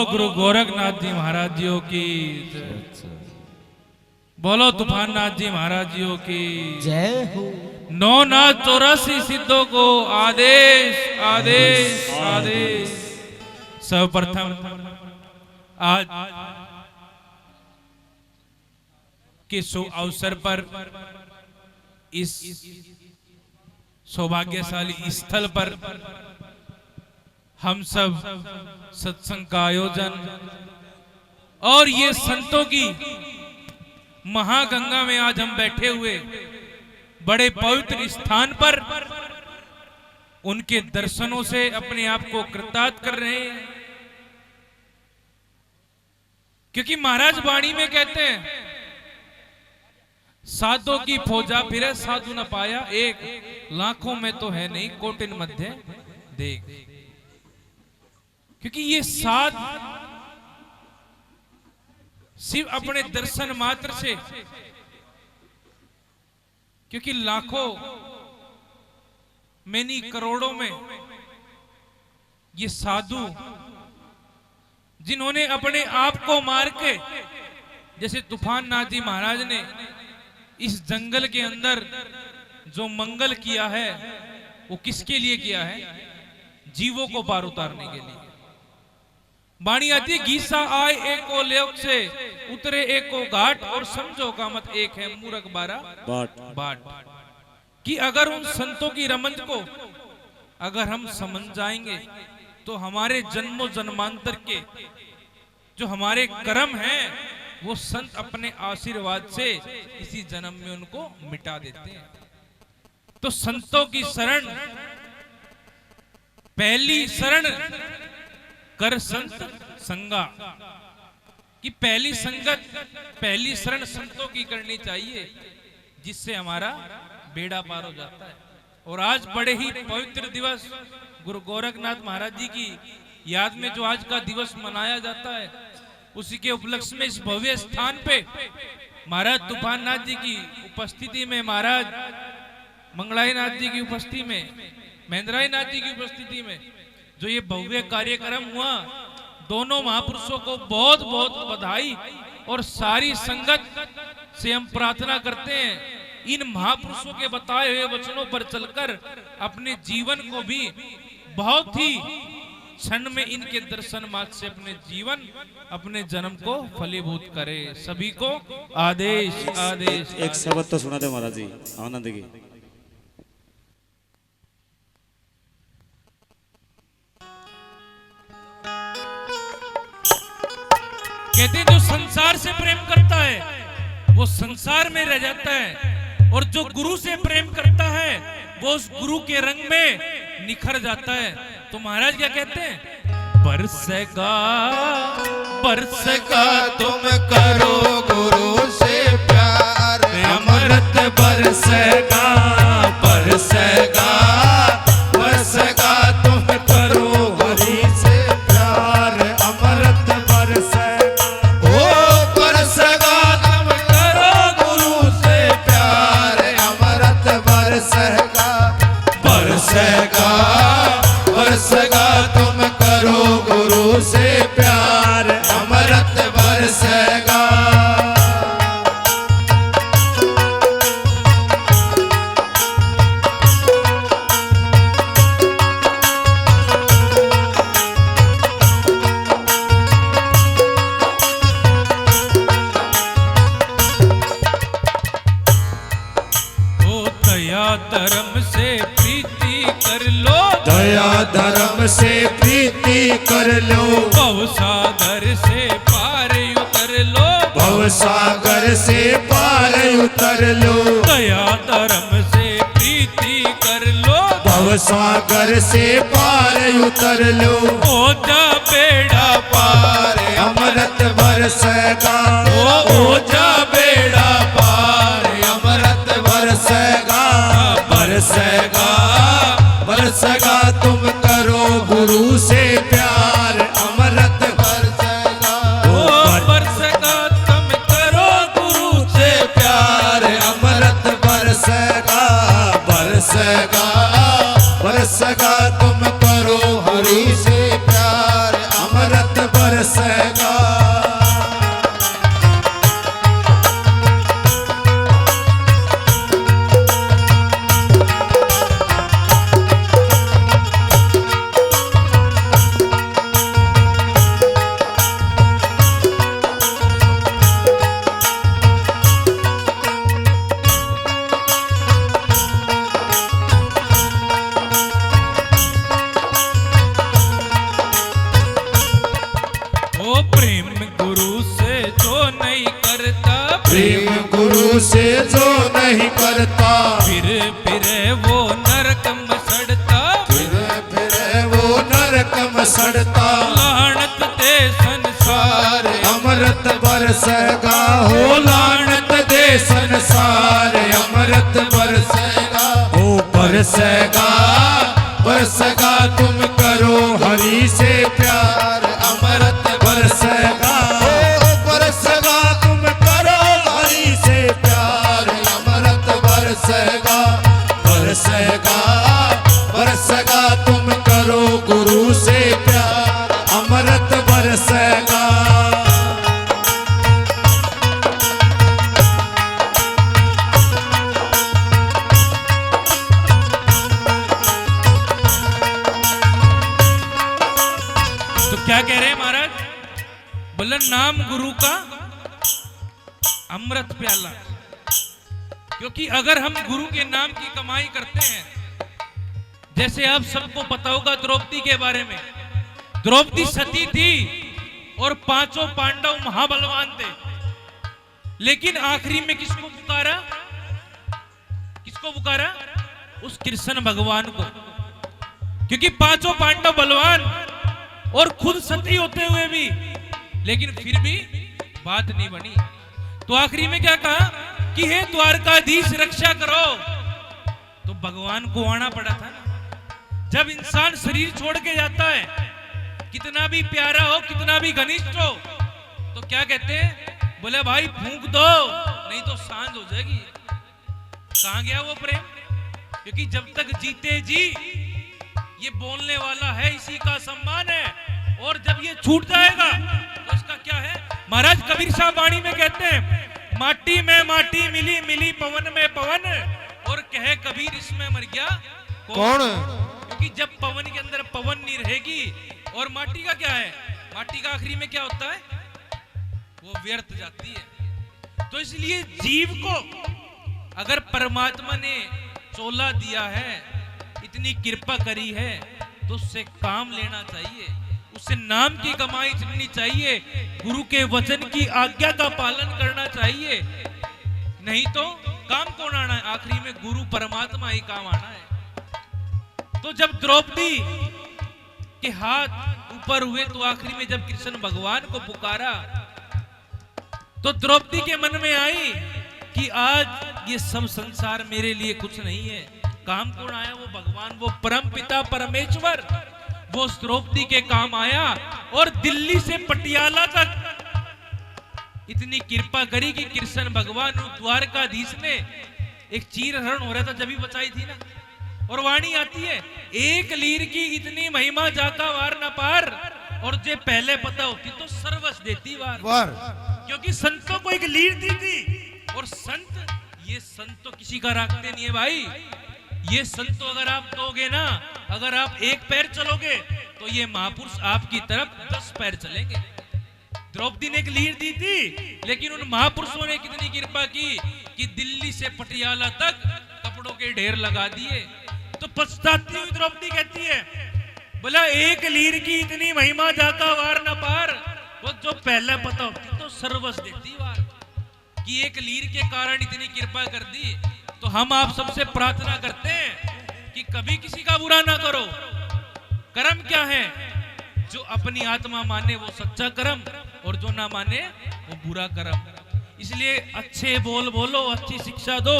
बोलो गुरु गोरखनाथ जी महाराज जी की, बोलो तूफाननाथ जी महाराज जी की जय हो। 984 सिद्धों को आदेश आदेश आदेश। सर्वप्रथम आज के शुभ अवसर पर इस सौभाग्यशाली स्थल पर हम सब सत्संग का आयोजन और ये संतों की महागंगा में आज हम बैठे हुए बड़े पवित्र स्थान पर उनके दर्शनों से अपने आप को कृतार्थ कर रहे हैं। क्योंकि महाराज वाणी में कहते हैं, साधो की फौजा फिरे साधु न पाया एक, लाखों में तो है नहीं कोटिन मध्य देख। क्योंकि ये साध सिर्फ अपने दर्शन मात्र से, क्योंकि लाखों में नहीं करोड़ों में ये साधु जिन्होंने अपने आप को मार के, जैसे तूफाननाथ जी महाराज ने इस जंगल के अंदर जो मंगल किया है वो किसके लिए किया है? जीवों को पार उतारने के लिए। वाणी आती, गीसा आए एक को लेक से उतरे एक को घाट, और समझो का मत एक है मूर्ख 12 बाट। कि अगर उन संतों की रमंज को अगर हम समझ जाएंगे तो हमारे जन्मों जन्मांतर के जो हमारे कर्म हैं वो संत अपने आशीर्वाद से इसी जन्म में उनको मिटा देते हैं। तो संतों की शरण, पहली शरण कर संत संगा, कि पहली संगत पहली शरण संतों की करनी चाहिए, जिससे हमारा बेड़ा पार हो जाता है। और आज बड़े ही पवित्र दिवस गुरु गोरखनाथ महाराज जी की याद में जो आज का दिवस मनाया जाता है, उसी के उपलक्ष्य में इस भव्य स्थान पे महाराज तूफाननाथ जी की उपस्थिति में, महाराज मंगलाईनाथ जी की उपस्थिति में, महेंद्राईनाथ जी की उपस्थिति में जो ये भव्य कार्यक्रम हुआ, दोनों महापुरुषों को बहुत बहुत बधाई। और सारी संगत से हम प्रार्थना करते हैं, इन महापुरुषों के बताए हुए वचनों पर चलकर अपने जीवन को भी बहुत ही क्षण में इनके दर्शन मात्र से अपने जीवन, अपने जन्म को फलीभूत करे। सभी को आदेश आदेश। एक शब्द तो सुना दे महाराज जी, आनंद की। कहते हैं जो संसार से प्रेम करता है वो संसार में रह जाता है, और जो गुरु से प्रेम करता है वो उस गुरु के रंग में निखर जाता है। तो महाराज क्या कहते हैं? बरसेगा बरसेगा तुम करो गुरु से प्यार, अमृत बरसेगा बरसेगा बरसेगा तुम करो हरि से प्यार, अमृत बरसेगा। ओ बरसेगा तुम करो गुरु से प्यार, अमृत बरसेगा बरसेगा बरसेगा तुम करो गुरु से प्यार, अमृत बरसेगा। धर्म से प्रीति कर लो, दया धर्म से प्रीति कर लो, भवसागर से पार उतर लो, भवसागर से पार उतर लो, दया धर्म से प्रीति कर लो, भवसागर से पार उतर लो। हो जा बेड़ा पार अमृत बरसेगा, हो जा बेड़ा पार अमृत बरसेगा बरसेगा बरसेगा तुम करो गुरु से प्यार, अमृत बरसेगा। बरसेगा तुम करो गुरु से प्यार, अमृत बरसेगा बरसेगा बरसेगा तुम करो हरि से प्यार, अमृत बरसेगा। करता, फिर वो नरकम सड़ता, फिर वो नरकम सड़ता, लानत दे संसार, अमृत बरसेगा हो लानत दे संसार, अमृत बरसेगा हो बरसेगा, बरसेगा तुम करो हरि से प्यार, अमृत बरसेगा हो बरसेगा तुम करो हरि से प्यार, अमृत बरसेगा, बरसेगा, बरसेगा तुम करो गुरु से प्यार, अमृत बरसेगा। तो क्या कह रहे हैं महाराज? बोले नाम गुरु का अमृत प्याला, क्योंकि अगर हम गुरु के नाम की कमाई करते हैं, जैसे आप सबको पता होगा द्रौपदी के बारे में, द्रौपदी सती थी और पांचों पांडव महाबलवान थे, लेकिन आखिरी में किसको पुकारा? किसको पुकारा? उस कृष्ण भगवान को, क्योंकि पांचों पांडव बलवान और खुद सती होते हुए भी, लेकिन फिर भी बात नहीं बनी। तो आखिरी में क्या कहा कि हे द्वारकाधीश रक्षा करो, तो भगवान को आना पड़ा था ना। जब इंसान शरीर छोड़ के जाता है, कितना भी प्यारा हो, कितना भी घनिष्ठ हो, तो क्या कहते हैं? बोले भाई फूंक दो, नहीं तो सांझ हो जाएगी। कहां गया वो प्रेम? क्योंकि जब तक जीते जी ये बोलने वाला है, इसी का सम्मान है, और जब ये छूट जाएगा तो इसका क्या है? महाराज कबीर साहब वाणी में कहते हैं, माटी में माटी मिली, मिली पवन में पवन, और कहे कबीर इसमें मर गया कौन? क्योंकि जब पवन के अंदर पवन नहीं रहेगी, और माटी का क्या है? माटी का आखिरी में क्या होता है? वो व्यर्थ जाती है। तो इसलिए जीव को अगर परमात्मा ने चोला दिया है, इतनी कृपा करी है, तो उससे काम लेना चाहिए, उससे नाम की कमाई चलनी चाहिए, गुरु के वचन की आज्ञा का पालन करना चाहिए, नहीं तो काम कौन आना है? आखिरी में गुरु परमात्मा ही काम आना है। तो जब द्रौपदी के हाथ ऊपर हुए, तो आखिरी में जब कृष्ण भगवान को पुकारा, तो द्रौपदी के मन में आई कि आज ये सब संसार मेरे लिए कुछ नहीं है, काम कौन आया? वो भगवान, वो परम पिता परमेश्वर, वो द्रौपदी के काम आया, और दिल्ली से पटियाला तक इतनी कृपा करी कि कृष्ण भगवान द्वारकाधीश ने, एक चीर हरण हो रहा था जब भी बचाई थी ना, और वाणी आती है, एक लीर की इतनी महिमा जाका वार न पार, और जे पहले पता होती तो सर्वस्व देती वार, क्योंकि संतों को एक लीर दी थी, और संत, ये संत तो किसी का रखते नहीं है भाई, ये संत तो अगर आप दोगे ना, अगर आप एक पैर चलोगे, तो ये महापुरुष आपकी तरफ 10 पैर चलेंगे। द्रौपदी ने एक लीर दी थी, लेकिन उन महापुरुषों ने कितनी कृपा की कि दिल्ली से पटियाला तक कपड़ों के ढेर लगा दिए। तो पछताती हुई द्रौपदी कहती है, बोला एक लीर की इतनी महिमा जाका वार न पार, वो जो पहले पता होती तो सर्वस्व देती वार, कि एक लीर के कारण इतनी कृपा कर दी। तो हम आप सबसे प्रार्थना करते हैं कि कभी किसी का बुरा ना करो। कर्म क्या है? जो अपनी आत्मा माने वो सच्चा कर्म, और जो ना माने वो बुरा कर्म। इसलिए अच्छे बोल बोलो, अच्छी शिक्षा दो।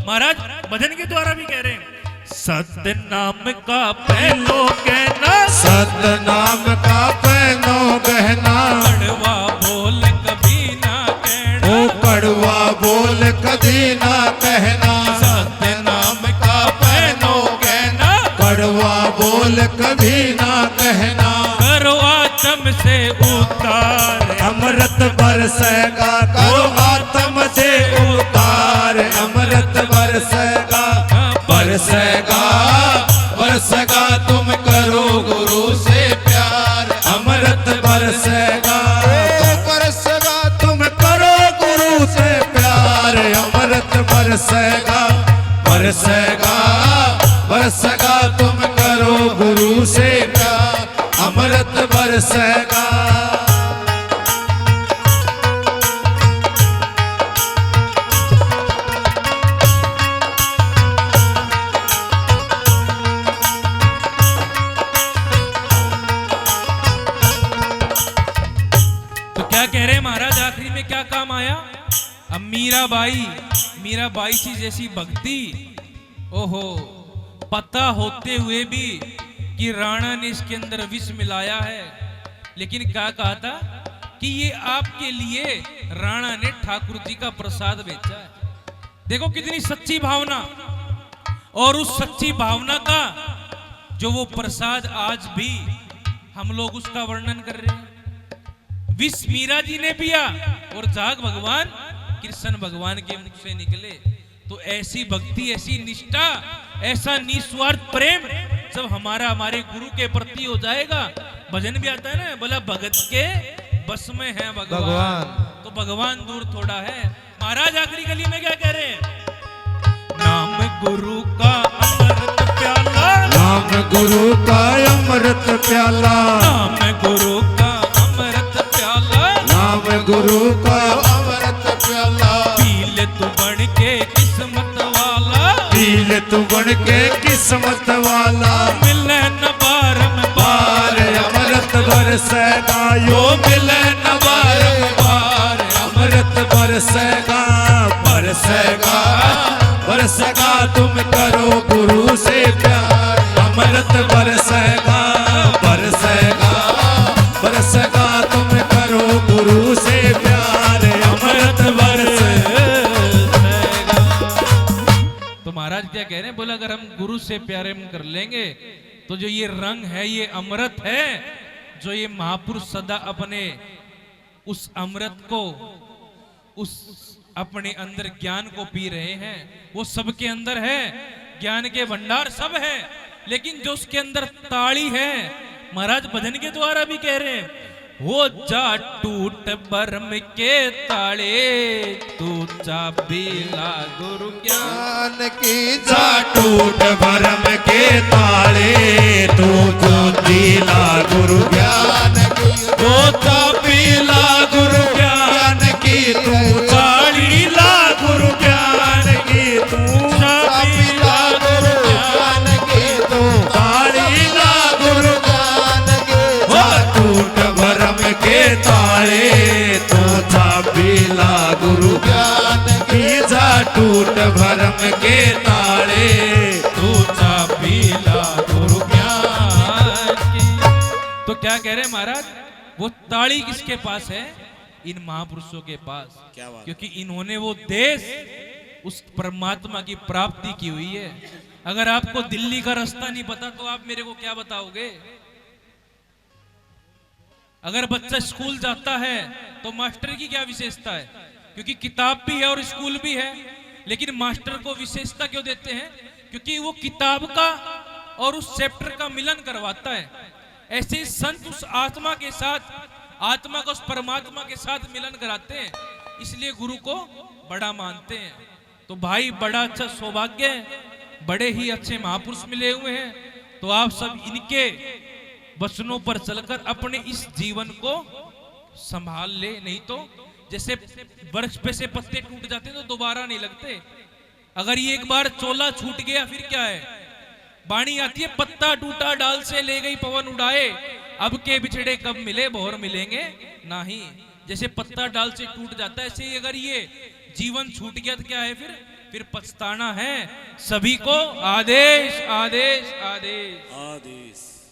महाराज भजन के द्वारा भी कह रहे हैं, सत्य नाम का पहलो कहना, सत्य नाम का पहलो कहना, कड़वा बोल कभी ना कहना, ओ कड़वा बोल कभी ना कहना, सत्य नाम का पहलो कहना, कड़वा बोल कभी ना कहना, करो आत्म से उतार, अमृत बरसेगा करो आत्म से उतार, अमृत बरसेगा, बरसेगा, बरसेगा तुम करो गुरु से प्यार, अमृत बरसेगा, बरसेगा तुम करो गुरु से प्यार, अमृत बरसेगा, बरसेगा, बरसेगा तुम करो गुरु से प्यार, अमृत बरसेगा। काम आया। अब मीराबाई जी जैसी भक्ति, ओहो, पता होते हुए भी कि राणा ने इसके अंदर विष मिलाया है, लेकिन क्या कहा था कि ये आपके लिए राणा ने ठाकुर जी का प्रसाद बेचा है। देखो कितनी सच्ची भावना, और उस सच्ची भावना का जो वो प्रसाद आज भी हम लोग उसका वर्णन कर रहे हैं। विष मीरा जी ने पिया और जाग भगवान कृष्ण भगवान के मुख से निकले। तो ऐसी भक्ति, ऐसी निष्ठा, ऐसा निस्वार्थ प्रेम जब हमारे गुरु के प्रति हो जाएगा। भजन भी आता है ना, बोला भगत के बस में है भगवान। तो भगवान दूर थोड़ा है। महाराज आखिरी कली में क्या कह रहे हैं? नाम गुरु का अमृत प्याला, नाम गुरु का अमृत प्याला, नाम गुरु का अमृत प्याला, नाम गुरु का अमृत प्याला। पी ले तू बन के किस्मत वाला, पी ले तू बन के किस्मत वाला। मिले न बारम बार अमृत बरसेगा, यो मिले न बार अमृत बरसेगा, बरसेगा, बरसेगा। तुम करो गुरु से प्यार, अमृत बरसेगा, बरसेगा, बरसेगा। तुम करो गुरु से प्यार, अमृत बरसेगा। तो महाराज क्या कह रहे हैं? बोला अगर हम गुरु से प्यारे कर लेंगे तो जो ये रंग है, ये अमृत है, जो ये महापुरुष सदा अपने उस अमृत को, उस अपने अंदर ज्ञान को पी रहे हैं, वो सबके अंदर है। ज्ञान के भंडार सब है, लेकिन जो उसके अंदर ताड़ी है, महाराज भजन के द्वारा भी कह रहे हैं, हो जा टूट बरम के ताले, तू चाबी ला गुरु ज्ञान की। जा टूट भरम के ताले, तू दिला गुरु ज्ञान की। तो चाबी ला गुरु ज्ञान की, तू चाली ला गुरु ज्ञान की। तू चाबी ला गुरु ज्ञान की, तू चाली ला गुरु ज्ञान की। जा टूट भरम के ताले, तू चाबी ला गुरु ज्ञान की। जा टूट भरम के ताले, तू चाबी ला गुरु ज्ञान की। तो क्या कह रहे हैं महाराज? वो ताड़ी किसके पास है? इन महापुरुषों के पास। क्या बात? क्योंकि इन्होंने वो देश, उस परमात्मा की प्राप्ति की हुई है। अगर आपको दिल्ली का रास्ता नहीं पता तो आप मेरे को क्या बताओगे? अगर बच्चा स्कूल जाता है तो मास्टर की क्या विशेषता है? क्योंकि किताब भी है और स्कूल भी है, लेकिन मास्टर को विशेषता क्यों देते हैं? क्योंकि वो किताब का और उस चैप्टर का मिलन करवाता है। ऐसे ही संत उस आत्मा के साथ, आत्मा को उस परमात्मा के साथ मिलन कराते हैं, इसलिए गुरु को बड़ा मानते हैं। तो भाई बड़ा अच्छा सौभाग्य है, बड़े ही अच्छे महापुरुष मिले हुए हैं। तो आप सब इनके वचनों पर चलकर अपने इस जीवन को संभाल ले, नहीं तो जैसे वृक्ष पे से पत्ते टूट जाते हैं तो दोबारा नहीं लगते। अगर ये एक बार चोला छूट गया फिर क्या है? बाणी आती है, पत्ता टूटा डाल से ले गई पवन उड़ाए, अब के बिछड़े कब मिले भोर मिलेंगे नहीं। जैसे पत्ता डाल से टूट जाता है, ऐसे ही अगर ये जीवन छूट गया तो क्या है? फिर पछताना है। सभी को आदेश आदेश आदेश आदेश।